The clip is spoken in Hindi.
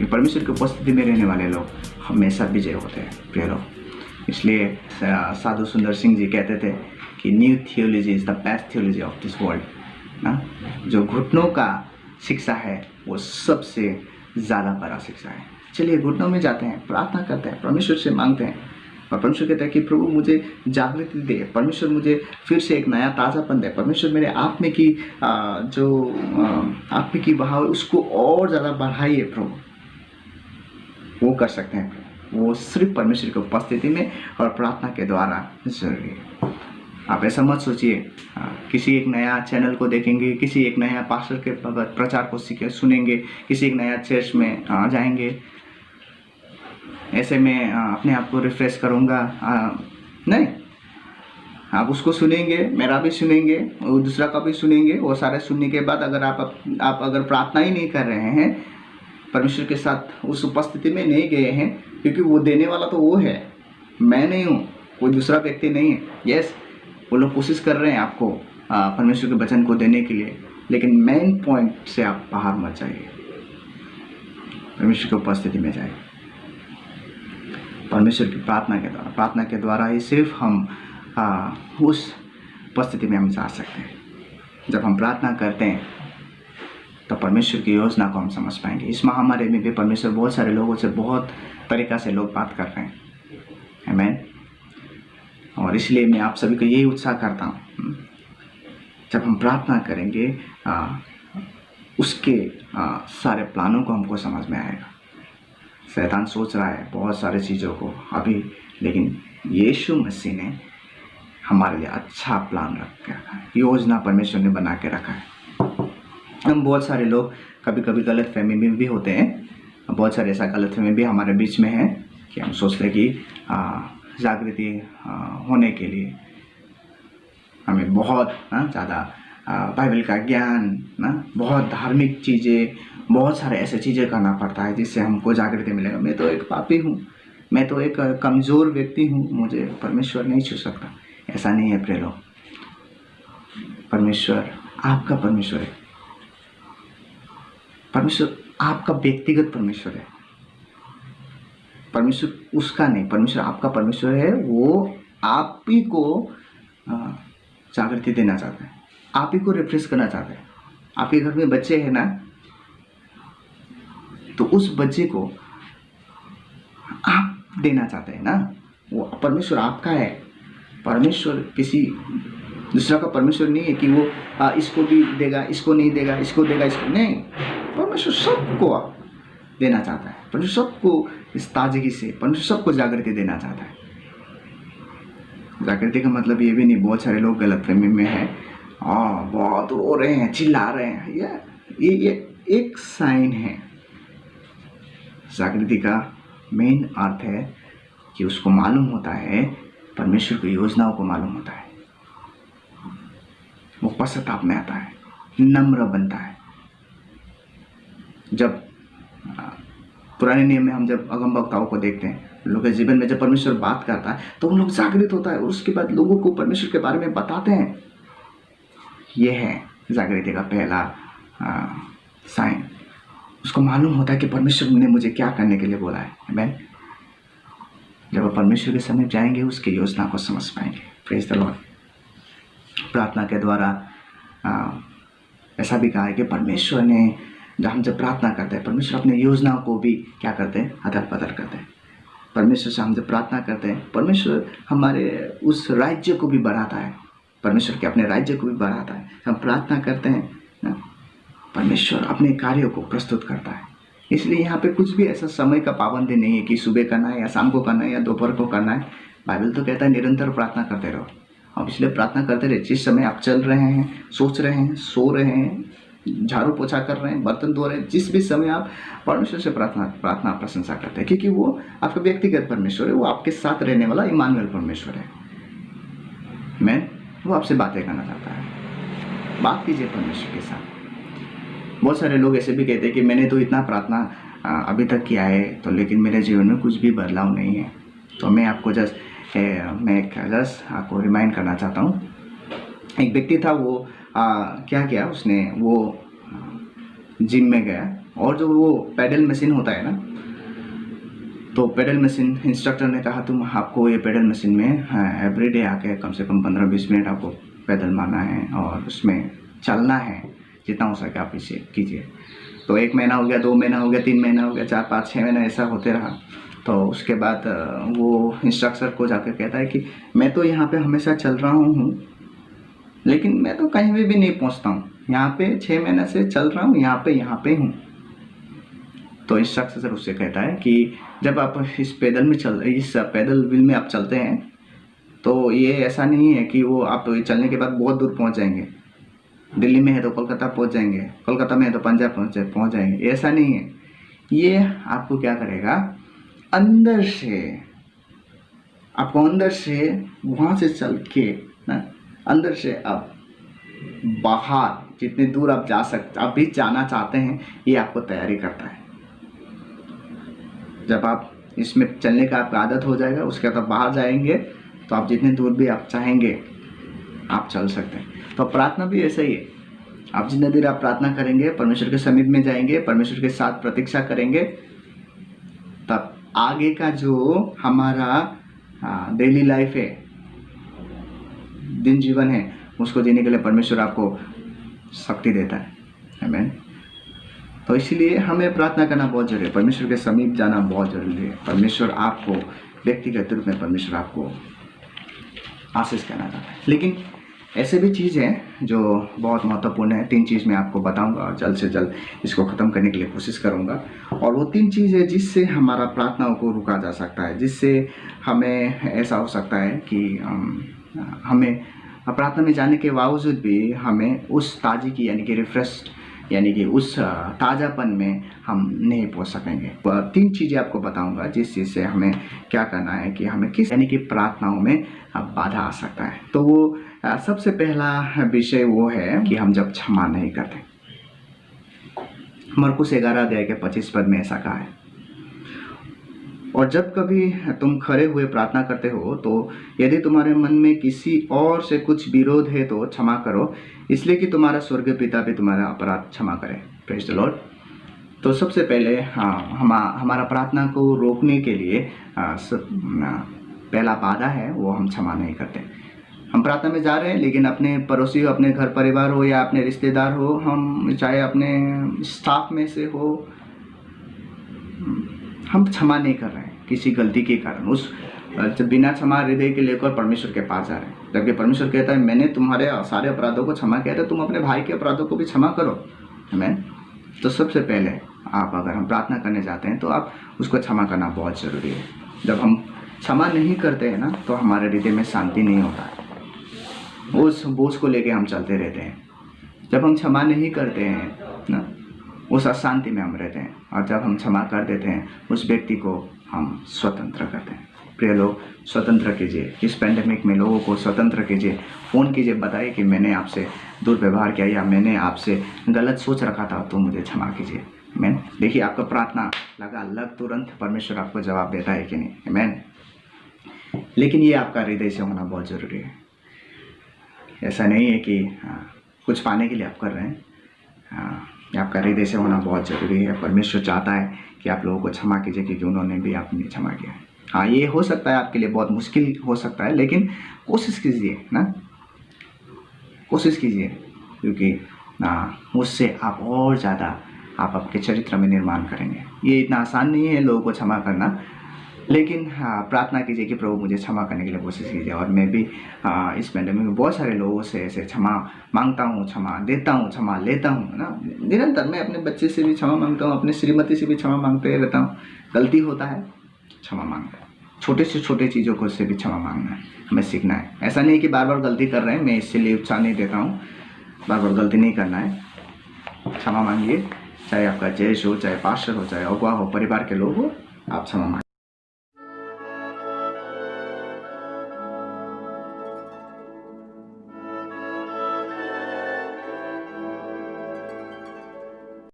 क्योंकि परमेश्वर की उपस्थिति में रहने वाले लोग हमेशा विजय होते हैं प्रिय लोग। इसलिए साधु सुंदर सिंह जी कहते थे कि new theology is the best theology of this world ना। जो घुटनों का शिक्षा है वो सबसे ज़्यादा बड़ा शिक्षा है। चलिए घुटनों में जाते हैं, प्रार्थना करते हैं, परमेश्वर से मांगते हैं और परमेश्वर कहता है कि प्रभु मुझे जागृति दे, परमेश्वर मुझे फिर से एक नया ताज़ापन दे, परमेश्वर मेरे आत्मा की आत्मा की बहाव उसको और ज़्यादा बढ़ाइए प्रभु। वो कर सकते हैं, वो सिर्फ परमेश्वर की उपस्थिति में और प्रार्थना के द्वारा जरूरी है। आप ऐसा मत सोचिए किसी एक नया चैनल को देखेंगे, किसी एक नया पास्टर के प्रचार को सुनेंगे, किसी एक नया चर्च में जाएंगे, ऐसे में अपने आप को रिफ्रेश करूँगा, नहीं। आप उसको सुनेंगे, मेरा भी सुनेंगे, और दूसरा का भी सुनेंगे। वो सारे सुनने के बाद अगर आप अगर प्रार्थना ही नहीं कर रहे हैं, परमेश्वर के साथ उस उपस्थिति में नहीं गए हैं, क्योंकि वो देने वाला तो वो है, मैं नहीं हूँ, कोई दूसरा व्यक्ति नहीं है। यस, वो लोग कोशिश कर रहे हैं आपको परमेश्वर के वचन को देने के लिए, लेकिन मेन पॉइंट से आप बाहर मत जाइए, परमेश्वर की उपस्थिति में जाइए। परमेश्वर की प्रार्थना के द्वारा ही सिर्फ हम उस उपस्थिति में हम जा सकते हैं। जब हम प्रार्थना करते हैं तो परमेश्वर की योजना को हम समझ पाएंगे। इस महामारी में भी परमेश्वर बहुत सारे लोगों से बहुत तरीक़ा से लोग बात कर रहे हैं, आमीन। और इसलिए मैं आप सभी को यही उत्साह करता हूँ, जब हम प्रार्थना करेंगे उसके सारे प्लानों को हमको समझ में आएगा। शैतान सोच रहा है बहुत सारे चीज़ों को अभी, लेकिन यीशु मसीह ने हमारे लिए अच्छा प्लान रख के रखा है, योजना परमेश्वर ने बना के रखा है। हम बहुत सारे लोग कभी कभी गलत फहमी में भी होते हैं, बहुत सारे ऐसा गलत फहमी भी हमारे बीच में है कि हम सोचते हैं कि जागृति होने के लिए हमें बहुत ज़्यादा बाइबल का ज्ञान ना, बहुत धार्मिक चीज़ें, बहुत सारे ऐसे चीज़ें करना पड़ता है जिससे हमको जागृति मिलेगा। मैं तो एक पापी हूँ, मैं तो एक कमज़ोर व्यक्ति हूँ, मुझे परमेश्वर नहीं छू सकता। ऐसा नहीं है प्रिय लोग, परमेश्वर आपका परमेश्वर है, परमेश्वर आपका व्यक्तिगत परमेश्वर है। परमेश्वर उसका नहीं, परमेश्वर आपका परमेश्वर है। वो आप ही को जागृति देना चाहता है, आप ही को रिफ्रेश करना चाहता है। आपके घर में बच्चे हैं ना, तो उस बच्चे को आप देना चाहते हैं ना। वो परमेश्वर आपका है, परमेश्वर किसी दूसरा का परमेश्वर नहीं है कि वो इसको भी देगा, इसको नहीं देगा, इसको देगा, इसको नहीं। परमेश्वर सबको देना चाहता है, परमेश्वर सबको इस ताजगी से, परमेश्वर सबको जागृति देना चाहता है। जागृति का मतलब ये भी नहीं, बहुत सारे लोग गलतफहमी में हैं, बहुत रो रहे हैं, चिल्ला रहे हैं, ये एक साइन है। जागृति का मेन अर्थ है कि उसको मालूम होता है, परमेश्वर की योजनाओं को मालूम होता है, वो पश्चाताप में आता है, नम्र बनता है। जब पुराने नियम में हम जब अगम वक्ताओं को देखते हैं, लोगों के जीवन में जब परमेश्वर बात करता है तो उन लोग जागृत होता है और उसके बाद लोगों को परमेश्वर के बारे में बताते हैं। यह है जागृति का पहला साइन। उसको मालूम होता है कि परमेश्वर ने मुझे क्या करने के लिए बोला है, आमीन। जब परमेश्वर के समीप जाएंगे उसकी योजना को समझ पाएंगे। Praise the Lord. प्रार्थना के द्वारा ऐसा भी कहा है कि परमेश्वर ने जब प्रार्थना करते हैं, परमेश्वर अपने योजनाओं को भी क्या करते हैं, अदल बदल करते हैं। परमेश्वर से हम जब प्रार्थना करते हैं, परमेश्वर हमारे उस राज्य को भी बढ़ाता है, परमेश्वर के अपने राज्य को भी बढ़ाता है। हम प्रार्थना करते हैं ना, परमेश्वर अपने कार्यों को प्रस्तुत करता है। इसलिए यहाँ पे कुछ भी ऐसा समय का पाबंदी नहीं है कि सुबह करना है या शाम को करना है या दोपहर को करना है। बाइबल तो कहता है निरंतर प्रार्थना करते रहो। अब इसलिए प्रार्थना करते रहे, जिस समय आप चल रहे हैं, सोच रहे हैं, सो रहे हैं, झाड़ू पोछा कर रहे हैं, बर्तन धो रहे हैं, जिस भी समय आप परमेश्वर से प्रार्थना प्रशंसा करते हैं, क्योंकि वो आपका व्यक्तिगत परमेश्वर है, वो आपके साथ रहने वाला इमानुएल परमेश्वर है। वो आपसे बातें करना चाहता है। बात कीजिए परमेश्वर के साथ। बहुत सारे लोग ऐसे भी कहते हैं कि मैंने तो इतना प्रार्थना अभी तक किया है, तो लेकिन मेरे जीवन में कुछ भी बदलाव नहीं है। तो मैं आपको जस्ट आपको रिमाइंड करना चाहता हूँ। एक व्यक्ति था, वो क्या किया उसने, वो जिम में गया और जो वो पैडल मशीन होता है ना, तो पैडल मशीन इंस्ट्रक्टर ने कहा तुम आपको ये पैडल मशीन में एवरीडे आके कम से कम 15-20 मिनट आपको पैदल मारना है और उसमें चलना है, जितना हो सके आप इसे कीजिए। तो 1 महीना हो गया, 2 महीना हो गया, 3 महीना हो गया, 4, 5, 6 महीना ऐसा होते रहा। तो उसके बाद वो इंस्ट्रक्टर को जाकर कहता है कि मैं तो यहाँ पे हमेशा चल रहा हूँ, लेकिन मैं तो कहीं भी नहीं पहुँचता हूँ। यहाँ पे 6 महीने से चल रहा हूँ, यहाँ पे हूँ। तो इंस्ट्रक्टर उससे कहता है कि जब आप इस पैदल व्हील में आप चलते हैं तो ये ऐसा नहीं है कि वो आप चलने के बाद बहुत दूर पहुँच जाएंगे। दिल्ली में है तो कोलकाता पहुँच जाएंगे, कोलकाता में है तो पंजाब पहुँच जाएंगे, ऐसा नहीं है। ये आपको क्या करेगा, अंदर से वहाँ से चल के ना, अंदर से आप बाहर जितने दूर आप भी जाना चाहते हैं, ये आपको तैयारी करता है। जब आप इसमें चलने का आपका आदत हो जाएगा, उसके बाद आप बाहर जाएंगे तो आप जितने दूर भी आप चाहेंगे आप चल सकते हैं। तो प्रार्थना भी ऐसा ही है। आप जितने देर आप प्रार्थना करेंगे, परमेश्वर के समीप में जाएंगे, परमेश्वर के साथ प्रतीक्षा करेंगे, तब आगे का जो हमारा डेली लाइफ है, दिन जीवन है, उसको जीने के लिए परमेश्वर आपको शक्ति देता है। आमीन। तो इसीलिए हमें प्रार्थना करना बहुत जरूरी है, परमेश्वर के समीप जाना बहुत जरूरी है। परमेश्वर आपको व्यक्तिगत रूप में परमेश्वर आपको आशीष करना चाहता है। लेकिन ऐसे भी चीज़ हैं जो बहुत महत्वपूर्ण है। 3 चीज़ मैं आपको बताऊंगा और जल्द से जल्द इसको ख़त्म करने के लिए कोशिश करूंगा। और वो 3 चीज़ है जिससे हमारा प्रार्थनाओं को रुका जा सकता है, जिससे हमें ऐसा हो सकता है कि हमें प्रार्थना में जाने के बावजूद भी हमें उस ताज़गी की यानी कि उस ताज़ापन में हम नहीं पहुंच सकेंगे। 3 चीज़ें आपको बताऊंगा जिस चीज़ से हमें क्या करना है कि हमें किस यानी कि प्रार्थनाओं में बाधा आ सकता है। तो वो सबसे पहला विषय वो है कि हम जब क्षमा नहीं करते। मरकुस 11 अध्याय के 25 पद में ऐसा कहा है, और जब कभी तुम खड़े हुए प्रार्थना करते हो तो यदि तुम्हारे मन में किसी और से कुछ विरोध है तो क्षमा करो, इसलिए कि तुम्हारा स्वर्गीय पिता भी तुम्हारा अपराध क्षमा करे। Praise the Lord. तो सबसे पहले हमारा प्रार्थना को रोकने के लिए पहला बाधा है वो हम क्षमा नहीं करते। हम प्रार्थना में जा रहे हैं, लेकिन अपने पड़ोसी हो, अपने घर परिवार हो या अपने रिश्तेदार हो, हम चाहे अपने स्टाफ में से हो, हम क्षमा नहीं कर रहे हैं किसी गलती के कारण। उस बिना क्षमा हृदय के लेकर परमेश्वर के पास जा रहे हैं, जबकि परमेश्वर कहता है मैंने तुम्हारे सारे अपराधों को क्षमा किया था, तुम अपने भाई के अपराधों को भी क्षमा करो। आमीन। तो सबसे पहले आप अगर हम प्रार्थना करने जाते हैं तो आप उसको क्षमा करना बहुत ज़रूरी है। जब हम क्षमा नहीं करते हैं ना, तो हमारे हृदय में शांति नहीं होता है, उस बोझ को लेके हम चलते रहते हैं। जब हम क्षमा नहीं करते हैं ना, उस अशांति में हम रहते हैं, और जब हम क्षमा कर देते हैं उस व्यक्ति को हम स्वतंत्र करते हैं। प्रिय लोग, स्वतंत्र कीजिए। इस पैंडेमिक में लोगों को स्वतंत्र कीजिए। फ़ोन कीजिए, बताइए कि मैंने आपसे दुर्व्यवहार किया या मैंने आपसे गलत सोच रखा था, तो मुझे क्षमा कीजिए। आमीन। देखिए आपका प्रार्थना लग तुरंत परमेश्वर आपको जवाब देता है कि नहीं। आमीन। लेकिन ये आपका हृदय से होना बहुत ज़रूरी है। ऐसा नहीं है कि कुछ पाने के लिए आप कर रहे हैं, आपका हृदय से होना बहुत ज़रूरी है। परमेश्वर चाहता है कि आप लोगों को क्षमा कीजिए, क्योंकि उन्होंने भी आपने क्षमा किया है। हाँ, ये हो सकता है आपके लिए बहुत मुश्किल हो सकता है, लेकिन कोशिश कीजिए ना, कोशिश कीजिए, क्योंकि उससे आप और ज़्यादा आप आपके चरित्र में निर्माण करेंगे। ये इतना आसान नहीं है लोगों को क्षमा करना, लेकिन प्रार्थना कीजिए कि प्रभु मुझे क्षमा करने के लिए कोशिश कीजिए। और मैं भी इस पैंडेमिक में बहुत सारे लोगों से ऐसे क्षमा मांगता हूँ, क्षमा देता हूँ, क्षमा लेता हूँ ना, निरंतर। मैं अपने बच्चे से भी क्षमा मांगता हूँ, अपनी श्रीमती से भी क्षमा मांगते रहता हूँ। गलती होता है, क्षमा मांगता है। छोटे से छोटे चीज़ों को से भी क्षमा मांगना है, हमें सीखना है। ऐसा नहीं कि बार बार गलती कर रहे हैं, मैं इसलिए उत्साह नहीं देता हूँ, बार बार गलती नहीं करना है। क्षमा मांगिए, चाहे आपका जैश हो, चाहे पास्टर हो, चाहे अगुआ हो, परिवार के लोग हो, आप क्षमा मांगिए।